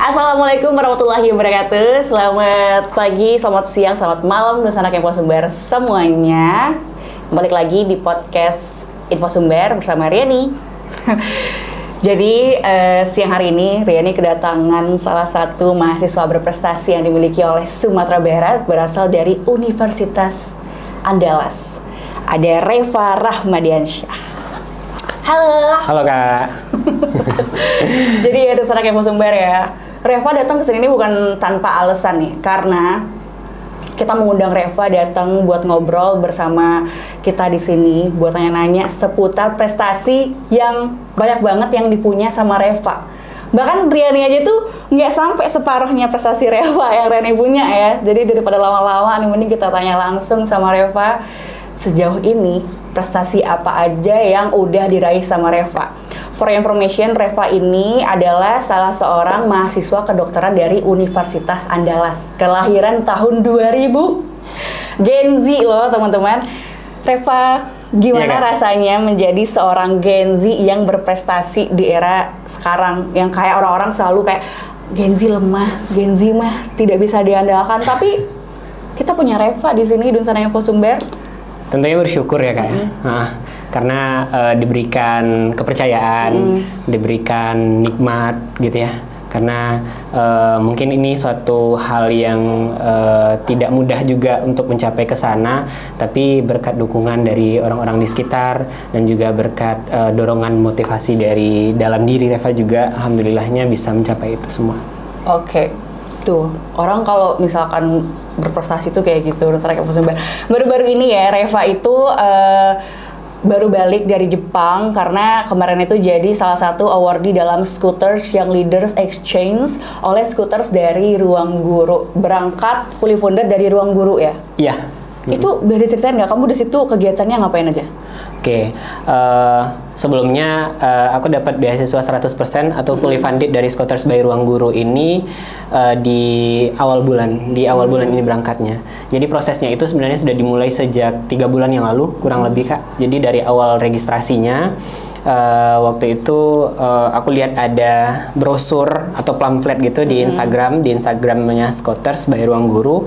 Assalamualaikum warahmatullahi wabarakatuh. Selamat pagi, selamat siang, selamat malam dan anak Infosumber semuanya. Balik lagi di podcast Infosumber bersama Riani. Jadi siang hari ini Riani kedatangan salah satu mahasiswa berprestasi yang dimiliki oleh Sumatera Barat, berasal dari Universitas Andalas. Ada Reva Rahmadiansyah. Halo. Halo Kak. Jadi ada anak Infosumber ya. Reva datang ke sini bukan tanpa alasan nih, karena kita mengundang Reva datang buat ngobrol bersama kita di sini, buat nanya-nanya seputar prestasi yang banyak banget yang dipunya sama Reva. Bahkan Riani aja tuh nggak sampai separuhnya prestasi Reva yang Riani punya ya. Jadi daripada lama-lama nih, mending kita tanya langsung sama Reva. Sejauh ini prestasi apa aja yang udah diraih sama Reva? For information, Reva ini adalah salah seorang mahasiswa kedokteran dari Universitas Andalas. Kelahiran tahun 2000. Gen Z loh teman-teman. Reva, gimana rasanya menjadi seorang Gen Z yang berprestasi di era sekarang? Yang kayak orang-orang selalu kayak Gen Z lemah, Gen Z mah tidak bisa diandalkan. Tapi kita punya Reva di sini, Dunsana Infosumber. Tentunya bersyukur ya Kak. Karena diberikan kepercayaan, diberikan nikmat gitu ya. Karena mungkin ini suatu hal yang tidak mudah juga untuk mencapai ke sana, tapi berkat dukungan dari orang-orang di sekitar dan juga berkat dorongan motivasi dari dalam diri Reva juga, alhamdulillahnya bisa mencapai itu semua. Oke. Tuh, orang kalau misalkan berprestasi tuh kayak gitu. Baru-baru ini ya, Reva itu baru balik dari Jepang karena kemarin itu jadi salah satu awardee dalam Scooters Young Leaders Exchange oleh Scooters dari Ruang Guru. Berangkat fully funded dari Ruang Guru ya? Iya. Itu boleh diceritain nggak? Kamu di situ kegiatannya ngapain aja? Oke, sebelumnya aku dapat beasiswa 100% atau fully funded dari Scooters by Ruang Guru ini di awal bulan ini berangkatnya. Jadi prosesnya itu sebenarnya sudah dimulai sejak 3 bulan yang lalu, kurang lebih Kak. Jadi dari awal registrasinya, waktu itu aku lihat ada brosur atau pamflet gitu di Instagramnya Scooters by Ruang Guru,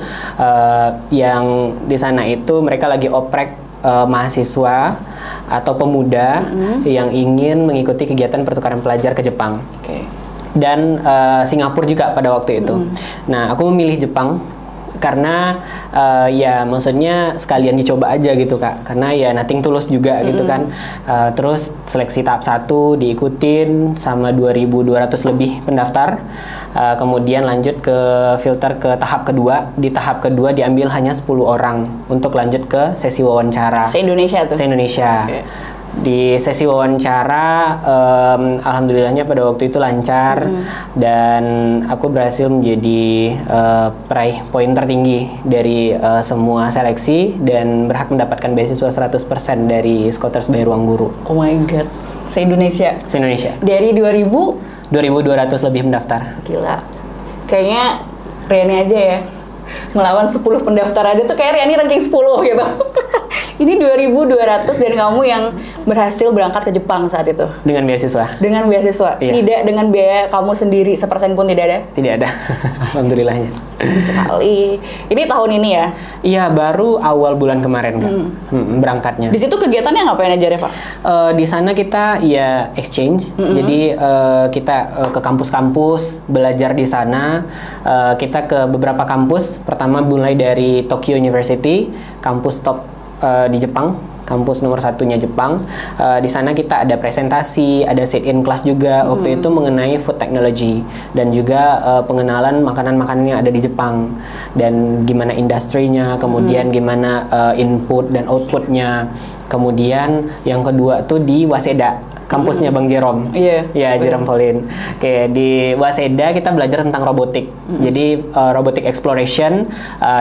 yang di sana itu mereka lagi oprek mahasiswa atau pemuda yang ingin mengikuti kegiatan pertukaran pelajar ke Jepang. Dan Singapura juga pada waktu itu. Nah, aku memilih Jepang karena ya maksudnya sekalian dicoba aja gitu Kak, karena ya nothing tulus juga gitu kan. Terus seleksi tahap 1 diikutin sama 2.200 lebih pendaftar, kemudian lanjut ke filter ke tahap kedua. Di tahap kedua diambil hanya 10 orang untuk lanjut ke sesi wawancara. Se-Indonesia tuh? Se-Indonesia. Di sesi wawancara, alhamdulillahnya pada waktu itu lancar, dan aku berhasil menjadi peraih poin tertinggi dari semua seleksi dan berhak mendapatkan beasiswa 100% dari Scooters by Ruang Guru. Oh my god, se-Indonesia? Se-Indonesia. Dari 2.200 lebih mendaftar. Gila. Kayaknya Riani aja ya, melawan 10 pendaftar aja tuh kayak Riani ranking 10 gitu. Ini 2.200 dan kamu yang berhasil berangkat ke Jepang saat itu. Dengan beasiswa. Dengan beasiswa. Iya. Tidak dengan biaya kamu sendiri, sepersen pun tidak ada. Tidak ada. Alhamdulillahnya. Sekali. Ini tahun ini ya? Iya, baru awal bulan kemarin Kak. Berangkatnya. Di situ kegiatannya ngapain aja, Reva? Di sana kita ya exchange. Jadi kita ke kampus-kampus belajar di sana. Kita ke beberapa kampus. Pertama mulai dari Tokyo University, kampus top di Jepang, kampus nomor 1-nya Jepang. Di sana kita ada presentasi, ada sit-in class juga waktu itu mengenai food technology dan juga pengenalan makanan-makanan yang ada di Jepang dan gimana industrinya, kemudian gimana input dan outputnya. Kemudian yang kedua tuh di Waseda, kampusnya Bang Jerome. Ya, Jerome Pauline. Oke, di Waseda kita belajar tentang robotik. Jadi robotic exploration,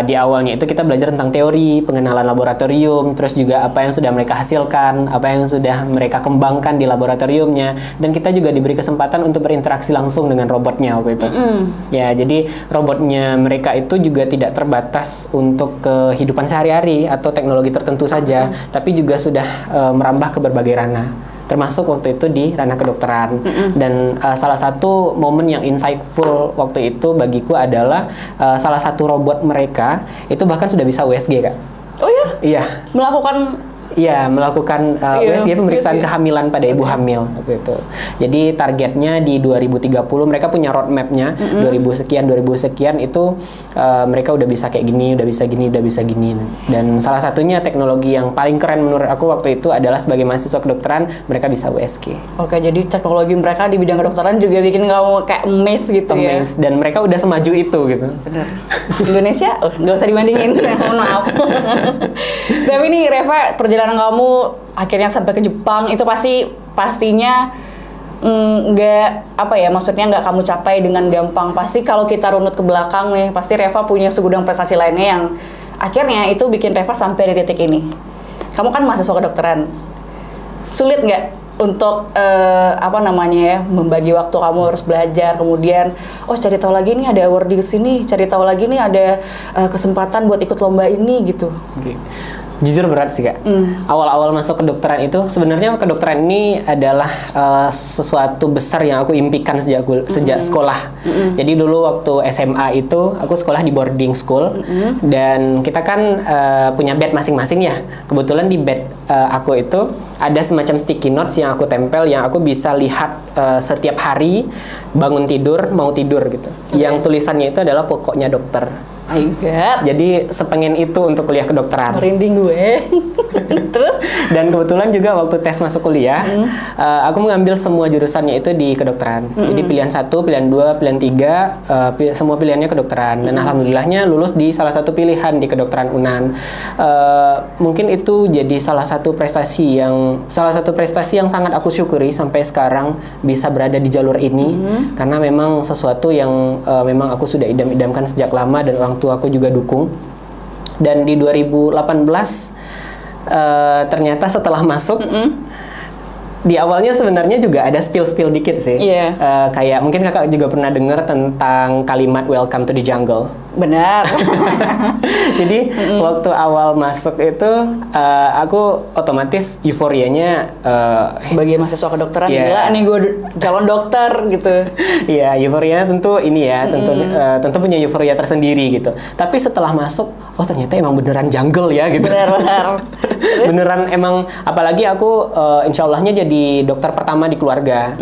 di awalnya itu kita belajar tentang teori, pengenalan laboratorium, terus juga apa yang sudah mereka hasilkan, apa yang sudah mereka kembangkan di laboratoriumnya, dan kita juga diberi kesempatan untuk berinteraksi langsung dengan robotnya waktu itu. Ya, jadi robotnya mereka itu juga tidak terbatas untuk kehidupan sehari-hari atau teknologi tertentu saja, tapi juga sudah merambah ke berbagai ranah. termasuk waktu itu di ranah kedokteran. Dan salah satu momen yang insightful waktu itu bagiku adalah salah satu robot mereka itu bahkan sudah bisa USG, Kak. Oh ya? Iya. Melakukan USG, pemeriksaan kehamilan pada ibu hamil waktu itu. Jadi targetnya di 2030 mereka punya roadmap-nya 2000 sekian itu mereka udah bisa kayak gini, udah bisa gini. Dan salah satunya teknologi yang paling keren menurut aku waktu itu adalah sebagai mahasiswa kedokteran mereka bisa USG. Oke, jadi teknologi mereka di bidang kedokteran juga bikin kamu kayak amazed gitu ya. Dan mereka udah semaju itu gitu. Bener. Indonesia, nggak usah dibandingin. Mohon maaf. Tapi nih Reva, perjalanan kamu akhirnya sampai ke Jepang itu pastinya nggak maksudnya nggak kamu capai dengan gampang. Pasti kalau kita runut ke belakang nih, pasti Reva punya segudang prestasi lainnya yang akhirnya itu bikin Reva sampai di titik ini. Kamu kan mahasiswa kedokteran, sulit nggak untuk membagi waktu kamu harus belajar, kemudian cari tahu lagi nih ada award di sini, cari tahu lagi nih ada kesempatan buat ikut lomba ini gitu. Okay. Jujur berat sih, Kak. Awal-awal masuk kedokteran itu sebenarnya kedokteran ini adalah sesuatu besar yang aku impikan sejak sekolah. Jadi dulu waktu SMA itu aku sekolah di boarding school dan kita kan punya bed masing-masing ya. Kebetulan di bed aku itu ada semacam sticky notes yang aku tempel yang aku bisa lihat setiap hari bangun tidur mau tidur gitu. Yang tulisannya itu adalah pokoknya dokter. My God. Jadi sepengen itu untuk kuliah kedokteran. Merinding gue. Terus? Dan kebetulan juga waktu tes masuk kuliah, aku mengambil semua jurusannya itu di kedokteran. Jadi pilihan 1, pilihan 2, pilihan 3, semua pilihannya kedokteran. Dan alhamdulillahnya lulus di salah satu pilihan di kedokteran UNAN. Mungkin itu jadi salah satu prestasi yang sangat aku syukuri sampai sekarang bisa berada di jalur ini. Karena memang sesuatu yang memang aku sudah idam-idamkan sejak lama dan orang tua aku juga dukung. Dan di 2018 ternyata setelah masuk di awalnya sebenarnya juga ada spill dikit sih. Kayak mungkin kakak juga pernah dengar tentang kalimat welcome to the jungle. Benar. Jadi waktu awal masuk itu aku otomatis euforianya sebagai mahasiswa kedokteran, gila nih gue calon dokter gitu. Iya, euforianya tentu ini ya, tentu punya euforia tersendiri gitu. Tapi setelah masuk, ternyata emang beneran jungle ya gitu. Benar. Beneran emang, apalagi aku insya Allahnya jadi dokter pertama di keluarga.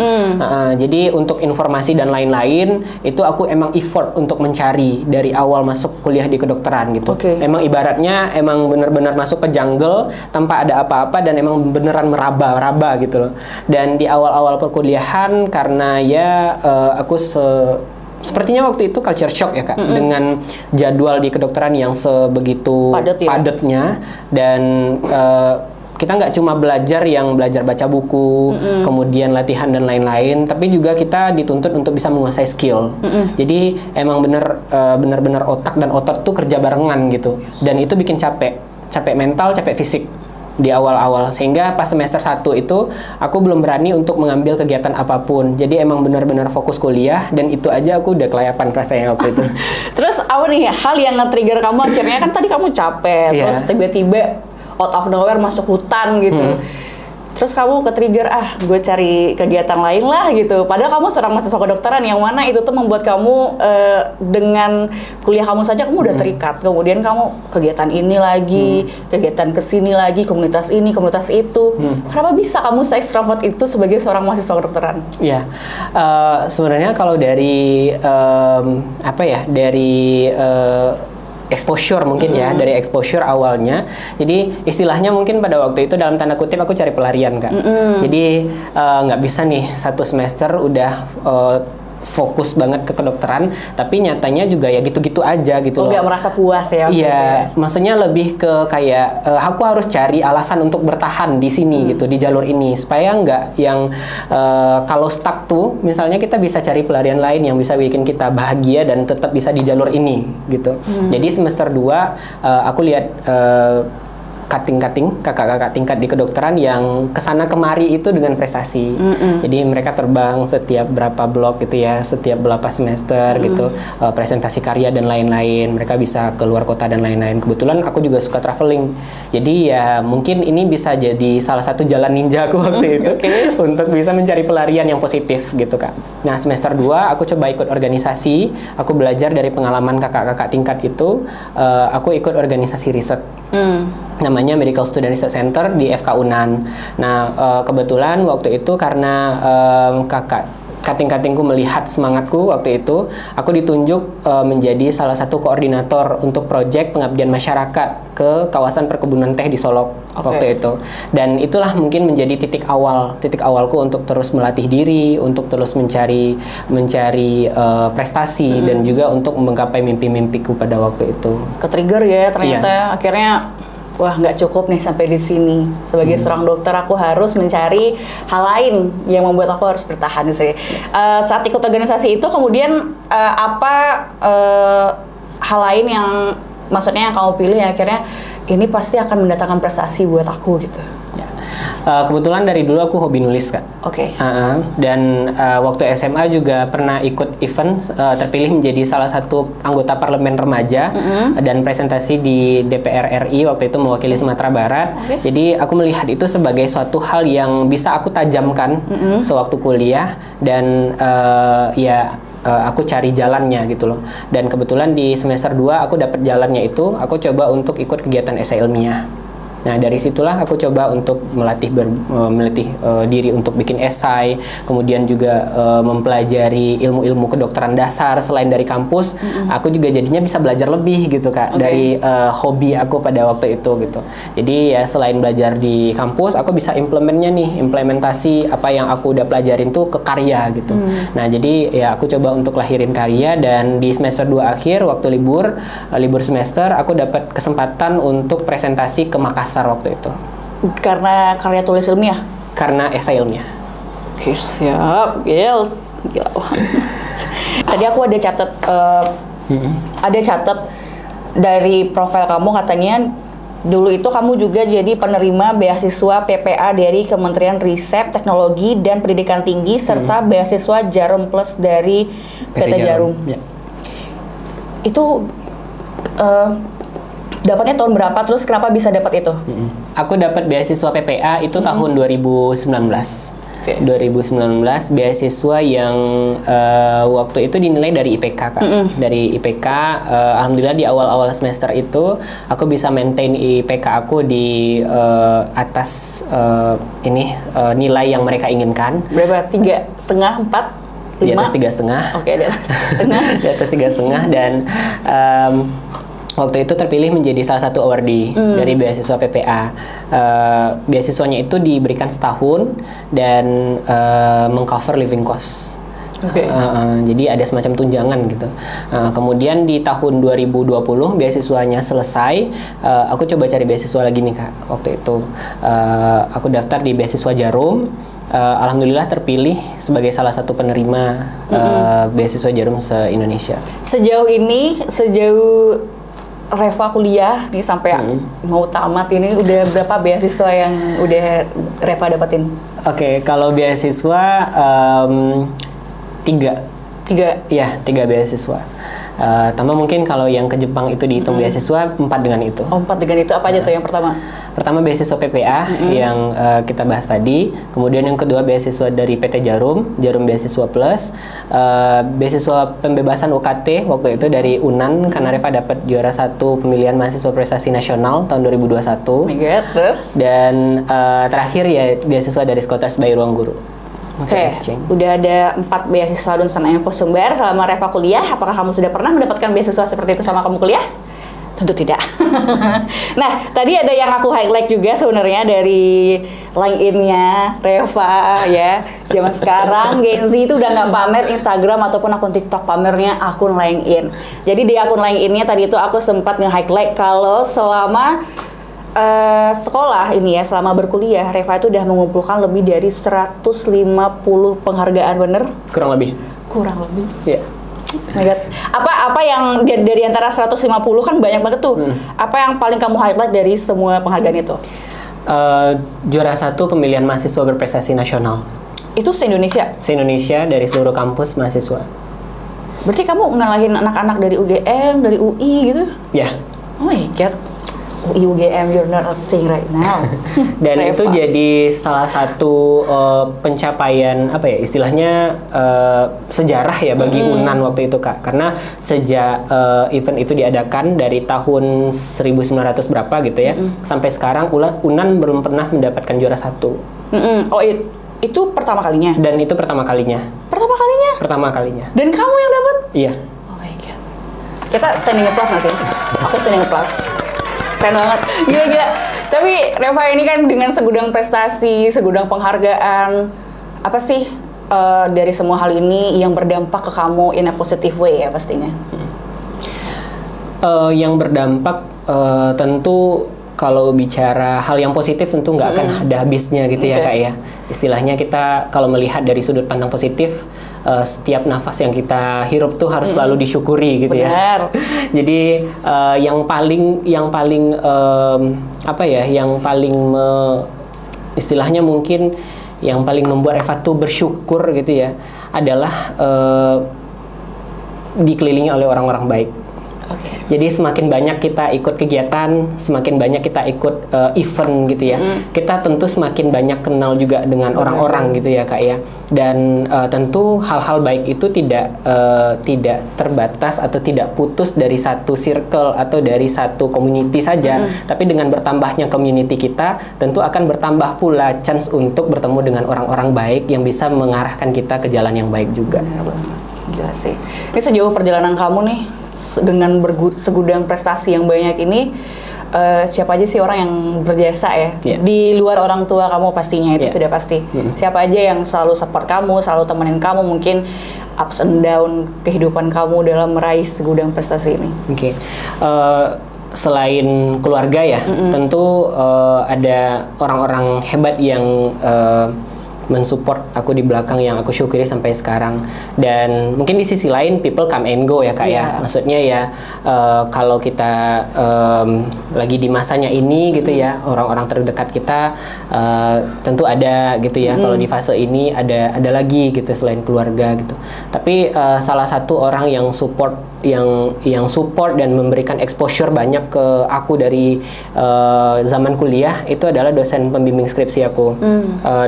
Jadi untuk informasi dan lain-lain itu aku emang effort untuk mencari dari awal masuk kuliah di kedokteran gitu. Emang ibaratnya emang bener-bener masuk ke jungle tanpa ada apa-apa dan emang beneran meraba gitu loh. Dan di awal-awal perkuliahan karena ya aku sepertinya waktu itu culture shock ya, Kak, dengan jadwal di kedokteran yang sebegitu padatnya dan kita nggak cuma belajar baca buku, kemudian latihan dan lain-lain, tapi juga kita dituntut untuk bisa menguasai skill. Jadi emang benar-benar otak dan otot tuh kerja barengan gitu. Dan itu bikin capek mental, capek fisik di awal-awal. Sehingga pas semester 1 itu aku belum berani untuk mengambil kegiatan apapun. Jadi emang benar-benar fokus kuliah dan itu aja aku udah kelayapan rasanya waktu itu. Terus apa nih hal yang nge-trigger kamu akhirnya, kan tadi kamu capek, terus tiba-tiba out of nowhere masuk hutan gitu. Terus kamu ke-trigger, gue cari kegiatan lain lah gitu. Padahal kamu seorang mahasiswa kedokteran yang mana itu tuh membuat kamu dengan kuliah kamu saja kamu udah terikat. Kemudian kamu kegiatan ini lagi, kegiatan kesini lagi, komunitas ini, komunitas itu. Kenapa bisa kamu se-extrovert itu sebagai seorang mahasiswa kedokteran? Iya, sebenarnya kalau dari exposure mungkin ya, dari exposure awalnya. Jadi istilahnya mungkin pada waktu itu dalam tanda kutip aku cari pelarian, Kak. Jadi nggak bisa nih satu semester udah fokus banget ke kedokteran, tapi nyatanya juga ya gitu-gitu aja gitu loh. Nggak merasa puas ya? Iya, maksudnya lebih ke kayak aku harus cari alasan untuk bertahan di sini gitu, di jalur ini, supaya nggak yang kalau stuck tuh, misalnya kita bisa cari pelarian lain yang bisa bikin kita bahagia dan tetap bisa di jalur ini gitu. Jadi semester 2 aku lihat kakak-kakak tingkat di kedokteran yang kesana kemari itu dengan prestasi. Jadi mereka terbang setiap berapa blok gitu ya, setiap berapa semester gitu, presentasi karya dan lain-lain. Mereka bisa keluar kota dan lain-lain. Kebetulan aku juga suka traveling. Jadi ya mungkin ini bisa jadi salah satu jalan ninja aku waktu itu untuk bisa mencari pelarian yang positif gitu Kak. Nah semester 2 aku coba ikut organisasi. Aku belajar dari pengalaman kakak-kakak tingkat itu. Aku ikut organisasi riset. Namanya Medical Student Research Center di FK Unan. Nah, kebetulan waktu itu karena kating-katingku melihat semangatku waktu itu, aku ditunjuk menjadi salah satu koordinator untuk proyek pengabdian masyarakat ke kawasan perkebunan teh di Solok waktu itu. Dan itulah mungkin menjadi titik awalku untuk terus melatih diri, untuk terus mencari prestasi dan juga untuk menggapai mimpi-mimpiku pada waktu itu. Ke-trigger ya ternyata akhirnya. Wah, nggak cukup nih sampai di sini. Sebagai seorang dokter, aku harus mencari hal lain yang membuat aku harus bertahan di sini. Saat ikut organisasi itu, kemudian apa hal lain yang maksudnya yang kamu pilih yang akhirnya ini pasti akan mendatangkan prestasi buat aku gitu? Kebetulan dari dulu aku hobi nulis Kak. Dan waktu SMA juga pernah ikut event, terpilih menjadi salah satu anggota parlemen remaja dan presentasi di DPR RI waktu itu mewakili Sumatera Barat. Jadi aku melihat itu sebagai suatu hal yang bisa aku tajamkan sewaktu kuliah dan aku cari jalannya gitu loh. Dan kebetulan di semester 2 aku dapat jalannya itu, aku coba untuk ikut kegiatan esai ilmiah. Nah dari situlah aku coba untuk melatih diri untuk bikin esai, kemudian juga mempelajari ilmu-ilmu kedokteran dasar selain dari kampus. Aku juga jadinya bisa belajar lebih gitu Kak dari hobi aku pada waktu itu gitu. Jadi ya selain belajar di kampus, aku bisa implementasi apa yang aku udah pelajarin tuh ke karya gitu. Nah jadi ya aku coba untuk lahirin karya dan di semester 2 akhir waktu libur semester aku dapat kesempatan untuk presentasi ke Makassar waktu itu. Karena karya tulis ilmiah? Karena esai ilmiah. Oke, siap. Yes. Gila. Tadi aku ada catat dari profil kamu katanya dulu itu kamu juga jadi penerima beasiswa PPA dari Kementerian Riset, Teknologi dan Pendidikan Tinggi serta beasiswa Jarum Plus dari PT Jarum. Itu dapatnya tahun berapa? Terus kenapa bisa dapat itu? Aku dapat beasiswa PPA itu tahun 2019. 2019 beasiswa yang waktu itu dinilai dari IPK Kak. Dari IPK, alhamdulillah di awal-awal semester itu aku bisa maintain IPK aku di atas nilai yang mereka inginkan. Berapa? 3,5, 4? 5? Di atas 3,5. Oke, di atas 3,5. Di atas 3,5 dan waktu itu terpilih menjadi salah satu awardee dari beasiswa PPA. Beasiswanya itu diberikan setahun dan mengcover living cost. Jadi ada semacam tunjangan gitu. Kemudian di tahun 2020 beasiswanya selesai, aku coba cari beasiswa lagi nih Kak. Waktu itu aku daftar di beasiswa Jarum. Alhamdulillah terpilih sebagai salah satu penerima beasiswa Jarum se-Indonesia. Sejauh Reva kuliah nih sampai mau tamat ini udah berapa beasiswa yang udah Reva dapetin? Oke, kalau beasiswa 3 beasiswa. Tambah mungkin kalau yang ke Jepang itu dihitung beasiswa 4 dengan itu. 4 dengan itu apa aja tuh yang pertama? Pertama beasiswa PPA yang kita bahas tadi, kemudian yang kedua beasiswa dari PT Jarum Beasiswa Plus, beasiswa pembebasan UKT waktu itu dari Unan karena Reva dapat juara 1 pemilihan mahasiswa prestasi nasional tahun 2021. Terus? Dan terakhir ya beasiswa dari Scholars by Ruangguru. Oke, udah ada 4 beasiswa Dunstan Info Sumber selama Reva kuliah. Apakah kamu sudah pernah mendapatkan beasiswa seperti itu selama kamu kuliah? Tentu tidak. Nah, tadi ada yang aku highlight juga sebenarnya dari LinkedIn-nya Reva ya. Zaman sekarang Gen Z itu udah nggak pamer Instagram ataupun akun TikTok, pamernya akun LinkedIn. Jadi di akun LinkedIn-nya tadi itu aku sempat nge-highlight kalau selama sekolah ini ya, selama berkuliah Reva itu udah mengumpulkan lebih dari 150 penghargaan, bener? Kurang lebih. Kurang lebih. Iya. Oh my God. Apa yang dari antara 150 kan banyak banget tuh. Apa yang paling kamu highlight dari semua penghargaan itu? Juara 1 pemilihan mahasiswa berprestasi nasional. Itu se-Indonesia? Se-Indonesia dari seluruh kampus mahasiswa. Berarti kamu ngalahin anak-anak dari UGM, dari UI gitu? Ya. Oh my God. UI, UGM, you're not a thing right now. Dan itu jadi salah satu pencapaian apa ya istilahnya sejarah ya bagi UNAN waktu itu Kak. Karena sejak event itu diadakan dari tahun 1900 berapa gitu ya sampai sekarang UNAN belum pernah mendapatkan juara 1. Oh itu pertama kalinya? Dan itu pertama kalinya. Pertama kalinya? Pertama kalinya. Dan kamu yang dapat? Iya. Oh my God. Kita standing applause nggak sih? Aku standing applause. Keren banget. Gila. Tapi Reva ini kan dengan segudang prestasi, segudang penghargaan, apa sih dari semua hal ini yang berdampak ke kamu in a positive way ya pastinya? Yang berdampak tentu kalau bicara hal yang positif tentu nggak akan ada habisnya gitu ya Kak ya. Istilahnya kita kalau melihat dari sudut pandang positif, setiap nafas yang kita hirup tuh harus selalu disyukuri gitu ya. Jadi yang paling istilahnya mungkin yang paling membuat Eva tuh bersyukur gitu ya adalah dikelilingi oleh orang-orang baik. Jadi semakin banyak kita ikut kegiatan, semakin banyak kita ikut event gitu ya, kita tentu semakin banyak kenal juga dengan orang-orang gitu ya Kak ya. Dan tentu hal-hal baik itu tidak terbatas atau tidak putus dari satu circle atau dari satu community saja. Tapi dengan bertambahnya community kita, tentu akan bertambah pula chance untuk bertemu dengan orang-orang baik yang bisa mengarahkan kita ke jalan yang baik juga. Gila sih. Ini sejauh perjalanan kamu nih dengan segudang prestasi yang banyak ini, siapa aja sih orang yang berjasa ya di luar orang tua kamu pastinya itu sudah pasti. Siapa aja yang selalu support kamu, selalu temenin kamu mungkin ups and down kehidupan kamu dalam meraih segudang prestasi ini? Selain keluarga ya, tentu ada orang-orang hebat yang mensupport aku di belakang yang aku syukuri sampai sekarang. Dan mungkin di sisi lain people come and go ya Kak ya. Maksudnya ya kalau kita lagi di masanya ini gitu ya, orang-orang terdekat kita tentu ada gitu ya. Kalau di fase ini ada lagi gitu selain keluarga gitu. Tapi salah satu orang yang support dan memberikan exposure banyak ke aku dari zaman kuliah itu adalah dosen pembimbing skripsi aku,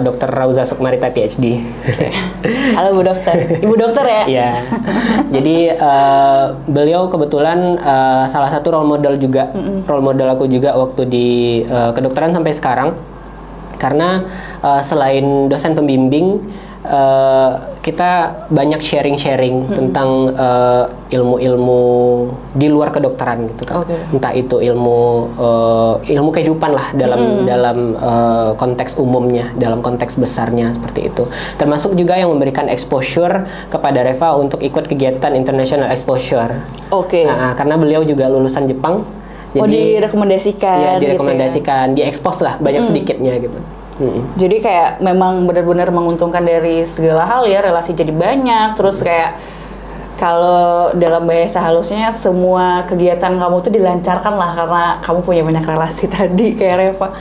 Dr. Rauza Sukmarita PhD. Halo Bu Dokter, Ibu Dokter ya? Iya. Jadi beliau kebetulan salah satu role model juga, role model aku juga waktu di kedokteran sampai sekarang. Karena selain dosen pembimbing, kita banyak sharing tentang ilmu-ilmu di luar kedokteran gitu kan. Entah itu ilmu kehidupan lah dalam konteks umumnya, dalam konteks besarnya seperti itu. Termasuk juga yang memberikan exposure kepada Reva untuk ikut kegiatan international exposure. Karena beliau juga lulusan Jepang. Jadi direkomendasikan. Ya, direkomendasikan, gitu ya? Diekspos lah banyak sedikitnya gitu. Jadi kayak memang benar-benar menguntungkan dari segala hal ya, relasi jadi banyak, terus kayak kalau dalam bahasa halusnya semua kegiatan kamu tuh dilancarkan lah karena kamu punya banyak relasi tadi kayak Reva.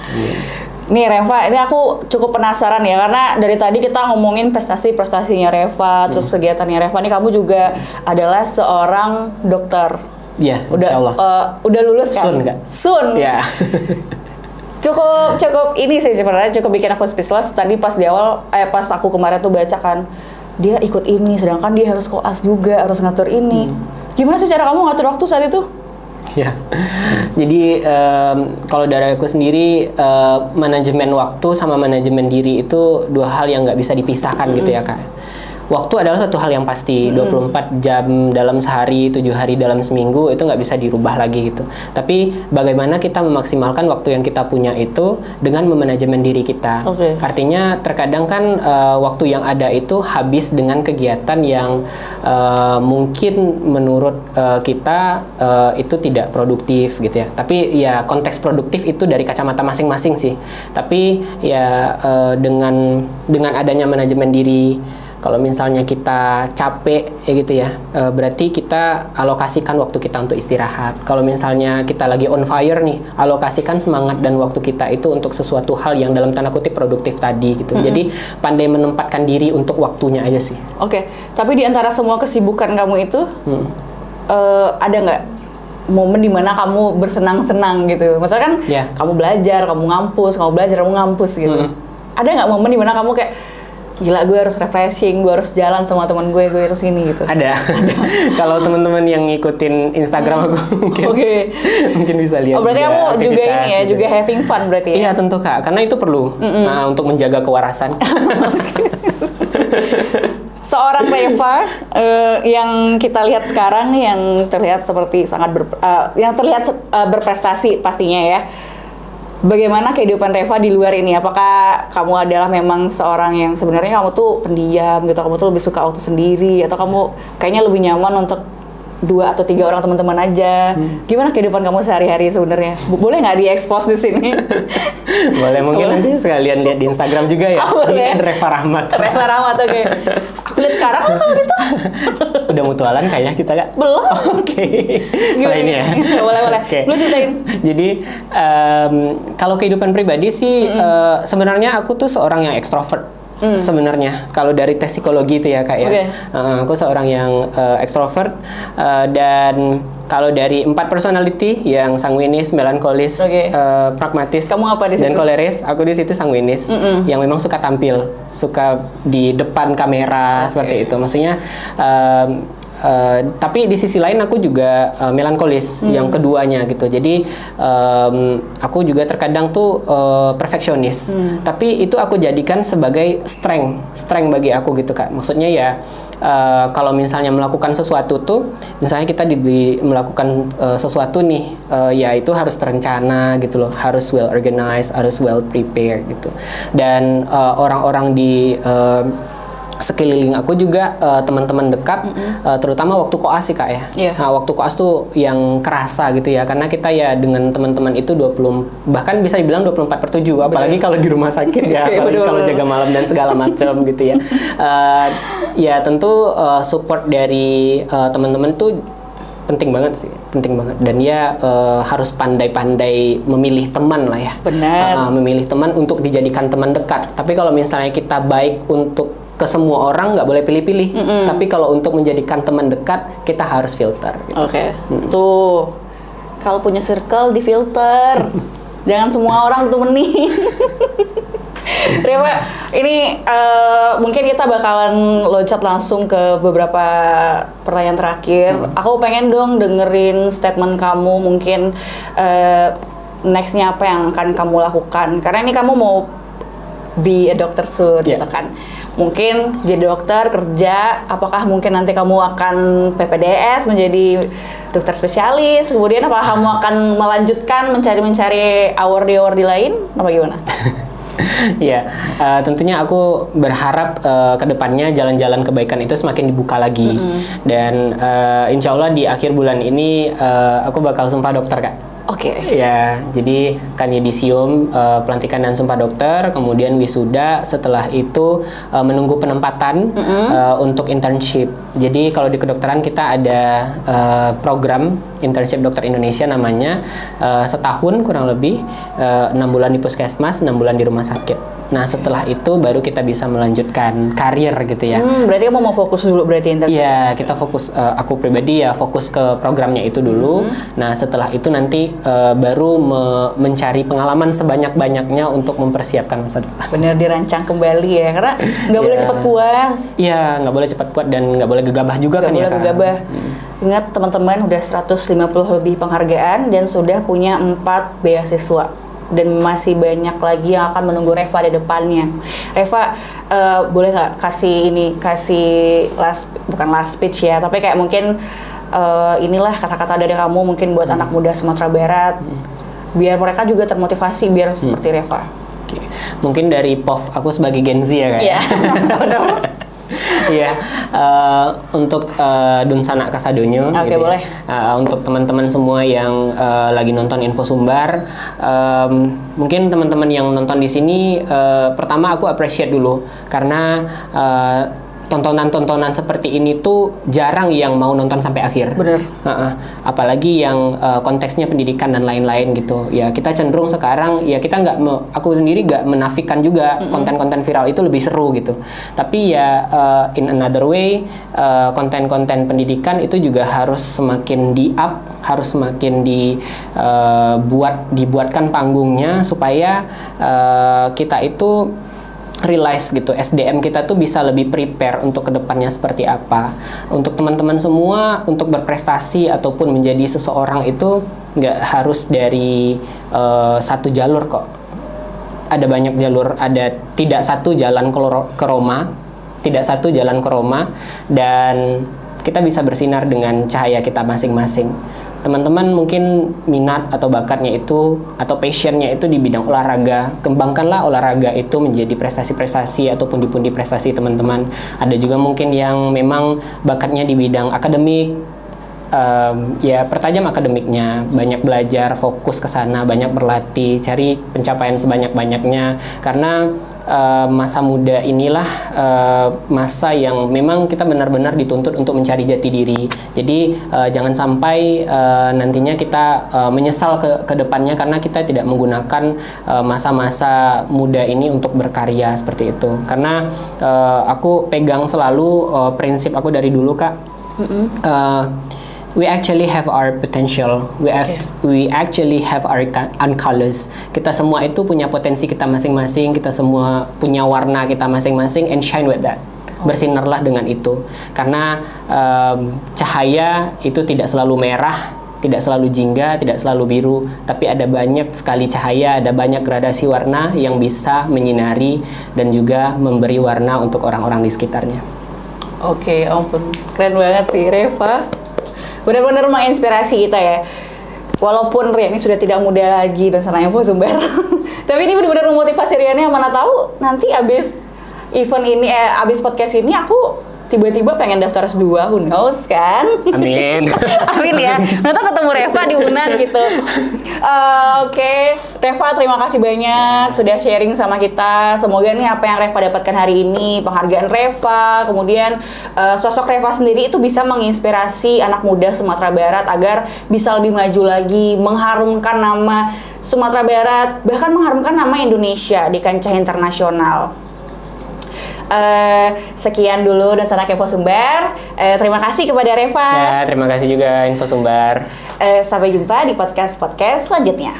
Nih Reva, ini aku cukup penasaran ya karena dari tadi kita ngomongin prestasinya Reva, terus kegiatannya Reva. Nih kamu juga adalah seorang dokter. Iya, udah lulus kan? Soon nggak? Soon. Ya. cukup ini sih sebenarnya cukup bikin aku speechless. Tadi pas di awal pas aku kemarin tuh baca kan dia ikut ini sedangkan dia harus koas juga, harus ngatur ini. Gimana sih cara kamu ngatur waktu saat itu? Ya. Jadi kalau dari aku sendiri manajemen waktu sama manajemen diri itu dua hal yang nggak bisa dipisahkan gitu ya Kak. Waktu adalah satu hal yang pasti, 24 jam dalam sehari, 7 hari dalam seminggu itu nggak bisa dirubah lagi gitu. Tapi bagaimana kita memaksimalkan waktu yang kita punya itu dengan memanajemen diri kita. Artinya terkadang kan waktu yang ada itu habis dengan kegiatan yang mungkin menurut kita itu tidak produktif gitu ya. Tapi ya konteks produktif itu dari kacamata masing-masing sih. Tapi ya dengan adanya manajemen diri Kalau misalnya kita capek ya gitu ya, berarti kita alokasikan waktu kita untuk istirahat. Kalau misalnya kita lagi on fire nih, alokasikan semangat dan waktu kita itu untuk sesuatu hal yang dalam tanda kutip produktif tadi gitu. Jadi pandai menempatkan diri untuk waktunya aja sih. Oke, tapi di antara semua kesibukan kamu itu, ada nggak momen dimana kamu bersenang-senang gitu? Misalnya kan kamu belajar, kamu ngampus gitu. Ada nggak momen dimana kamu kayak, gila gue harus refreshing, gue harus jalan sama teman gue harus ini gitu? Ada. Kalau teman-teman yang ngikutin Instagram aku mungkin bisa lihat. Oh berarti kamu juga ini ya, juga having fun berarti ya? Iya tentu Kak, karena itu perlu untuk menjaga kewarasan. Seorang Reva yang kita lihat sekarang, yang terlihat seperti sangat berprestasi pastinya ya. Bagaimana kehidupan Reva di luar ini? Apakah kamu adalah memang seorang yang sebenarnya kamu tuh pendiam gitu, kamu tuh lebih suka waktu sendiri, atau kamu kayaknya lebih nyaman untuk 2 atau 3 orang teman-teman aja? Gimana kehidupan kamu sehari-hari sebenarnya? Boleh nggak diekspos di sini? Boleh, mungkin nanti sekalian lihat di Instagram juga ya. Reva Rahmat. Reva Rahmat, oke. Aku lihat sekarang kalau gitu. Udah mutualan kayaknya kita Kak? Belum. Oke. Setelah ini ya. Boleh. Lu ceritain. Jadi kalau kehidupan pribadi sih sebenarnya aku tuh seorang yang ekstrovert. Sebenarnya kalau dari tes psikologi itu ya Kak ya, aku seorang yang ekstrovert, dan kalau dari 4 personality yang sanguinis, melankolis, pragmatis, dan koleris, aku di situ sanguinis, yang memang suka tampil, suka di depan kamera seperti itu. Maksudnya tapi di sisi lain aku juga melankolis yang keduanya gitu. Jadi aku juga terkadang tuh perfeksionis. Tapi itu aku jadikan sebagai strength bagi aku gitu Kak. Maksudnya ya kalau misalnya melakukan sesuatu tuh, misalnya kita melakukan sesuatu nih, ya itu harus terencana gitu loh, harus well organized, harus well prepared gitu. Dan orang-orang di sekeliling aku juga teman-teman dekat, terutama waktu koas sih Kak ya. Nah, waktu koas tuh yang kerasa gitu ya, karena kita ya dengan teman-teman itu 20, bahkan bisa dibilang 24/7, apalagi kalau di rumah sakit ya, apalagi kalau jaga malam dan segala macam gitu ya. Ya tentu support dari teman-teman tuh penting banget sih, penting banget. Dan ya harus pandai-pandai memilih teman lah ya. Benar. Memilih teman untuk dijadikan teman dekat. Tapi kalau misalnya kita baik untuk ke semua orang, nggak boleh pilih-pilih. Tapi kalau untuk menjadikan teman dekat, kita harus filter. Gitu. Oke. Tuh, kalau punya circle di filter, jangan semua orang temenin. Reva, ini mungkin kita bakalan loncat langsung ke beberapa pertanyaan terakhir. Aku pengen dong dengerin statement kamu, mungkin nextnya apa yang akan kamu lakukan. Karena ini kamu mau be a doctor soon, gitu kan. Mungkin jadi dokter, kerja, apakah mungkin nanti kamu akan PPDS menjadi dokter spesialis, kemudian apakah kamu akan melanjutkan mencari award-award lain, apa gimana? Ya, tentunya aku berharap kedepannya jalan-jalan kebaikan itu semakin dibuka lagi. Dan insya Allah di akhir bulan ini aku bakal sumpah dokter Kak. Oke. Ya, jadi kan yudisium, pelantikan dan sumpah dokter, kemudian wisuda, setelah itu menunggu penempatan untuk internship. Jadi kalau di kedokteran kita ada program internship dokter Indonesia namanya, setahun kurang lebih, 6 bulan di puskesmas, 6 bulan di rumah sakit. Nah setelah itu baru kita bisa melanjutkan karir gitu ya. Berarti kamu mau fokus dulu berarti internship? Iya, kita fokus, aku pribadi ya fokus ke programnya itu dulu. Nah setelah itu nanti baru mencari pengalaman sebanyak-banyaknya untuk mempersiapkan masa depan. Bener, dirancang kembali ya, karena nggak boleh cepat puas. Iya, nggak boleh cepat puas dan nggak boleh gegabah juga kan ya. Nggak boleh gegabah. Ingat teman-teman, udah 150 lebih penghargaan dan sudah punya 4 beasiswa. Dan masih banyak lagi yang akan menunggu Reva di depannya. Reva, boleh nggak kasih bukan last speech ya, tapi kayak mungkin inilah kata-kata dari kamu mungkin buat anak muda Sumatera Barat, biar mereka juga termotivasi biar seperti Reva. Mungkin dari POV aku sebagai Gen Z ya Kak. Iya, untuk Dunsana Kasadonyo. Oke, gitu boleh. Untuk teman-teman semua yang lagi nonton Info Sumbar, mungkin teman-teman yang nonton di sini, pertama aku appreciate dulu karena tontonan-tontonan seperti ini tuh jarang yang mau nonton sampai akhir. Bener. Apalagi yang konteksnya pendidikan dan lain-lain gitu. Ya kita cenderung sekarang ya kita aku sendiri nggak menafikan juga konten-konten viral itu lebih seru gitu. Tapi ya in another way konten-konten pendidikan itu juga harus semakin di-up, harus semakin dibuatkan panggungnya supaya kita itu realize gitu, SDM kita tuh bisa lebih prepare untuk kedepannya seperti apa. Untuk teman-teman semua, untuk berprestasi ataupun menjadi seseorang itu nggak harus dari satu jalur kok. Ada banyak jalur, ada tidak satu jalan ke Roma, tidak satu jalan ke Roma, dan kita bisa bersinar dengan cahaya kita masing-masing. Teman-teman mungkin minat atau bakatnya itu atau passionnya itu di bidang olahraga, kembangkanlah olahraga itu menjadi prestasi-prestasi atau pundi-pundi prestasi teman-teman. Ada juga mungkin yang memang bakatnya di bidang akademik, ya pertajam akademiknya, banyak belajar, fokus ke sana, banyak berlatih, cari pencapaian sebanyak-banyaknya, karena masa muda inilah masa yang memang kita benar-benar dituntut untuk mencari jati diri. Jadi jangan sampai nantinya kita menyesal ke depannya karena kita tidak menggunakan masa-masa muda ini untuk berkarya seperti itu. Karena aku pegang selalu prinsip aku dari dulu, Kak. We actually have our potential. We actually have our colors. Kita semua itu punya potensi kita masing-masing. Kita semua punya warna kita masing-masing. And shine with that. Bersinarlah dengan itu. Karena cahaya itu tidak selalu merah, tidak selalu jingga, tidak selalu biru. Tapi ada banyak sekali cahaya, ada banyak gradasi warna yang bisa menyinari dan juga memberi warna untuk orang-orang di sekitarnya. Oke, ampun. Keren banget sih, Reva. Benar-benar menginspirasi kita ya. Walaupun Riani sudah tidak muda lagi dan sana info sumber. Tapi ini benar-benar memotivasi Riani, yang mana tahu nanti abis event ini, abis podcast ini aku tiba-tiba pengen daftar S2, who knows kan? Amin. Amin ya. Nanti ketemu Reva di UNAN gitu. Oke. Reva, terima kasih banyak sudah sharing sama kita. Semoga nih apa yang Reva dapatkan hari ini, penghargaan Reva, kemudian sosok Reva sendiri itu bisa menginspirasi anak muda Sumatera Barat agar bisa lebih maju lagi, mengharumkan nama Sumatera Barat, bahkan mengharumkan nama Indonesia di kancah internasional. Sekian dulu dan sana Info Sumber. Terima kasih kepada Reva. Ya, terima kasih juga Info Sumber. Sampai jumpa di podcast selanjutnya.